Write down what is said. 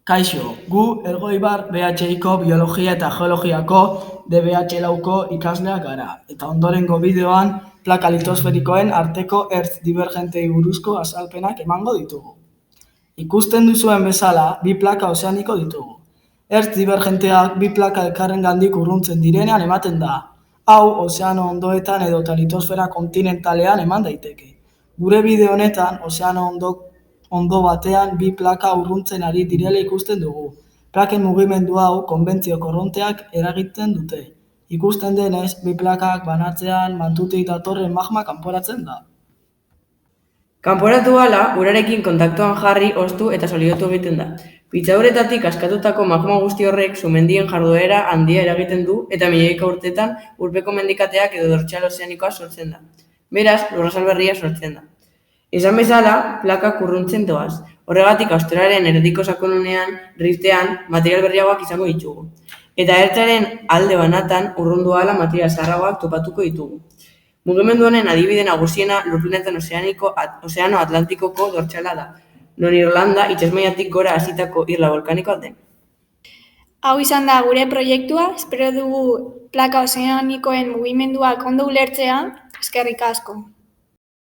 Kaixo, gu Elgoibar BHIko Biologia eta Geologiako DBH lauko ikasleak gara, eta ondorengo bideoan plaka litosferikoen arteko ertz divergentei buruzko azalpenak emango ditugu. Ikusten duzuen bezala, bi plaka ozeaniko ditugu. Ertz divergenteak bi plaka elkarrengandik urruntzen direnean ematen da. Hau, ozeano ondoetan edota litosfera kontinentalean eman daiteke. Gure bideo honetan, ozeano ondo batean bi plaka urruntzen ari direla ikusten dugu. Plaken mugimendu hau konbentzio korronteak eragiten dute. Ikusten denez, bi plakak banatzean mantutik datorren magma kanporatzen da. Kanporatu ahala, urarekin kontaktuan jarri, ostu eta solidotu egiten da. Pitzaduretatik askatutako magma guzti horrek sumendien jarduera handia eragiten du eta milioika urtetan urpeko mendikateak edo dortsal ozeanikoa sortzen da. Beraz, lurrazal berria sortzen da. Esan bezala, plakak urruntzen doaz. Horregatik, australiaren erdiko sakonunean, riftean, material berriagoak izango ditugu. Eta ertzaren alde banatan urrundu ahala material zaharragoak topatuko ditugu. Mugimendu honen adibide nagusiena lurplaneta ozeano Atlantikoko dortsala da, non Irlanda itsasmailatik gora hasitako irla volkanikoa den. Hau izan da gure proiektua, espero dugu plaka ozeanikoen mugimenduak ondo ulertzea, eskerrik asko.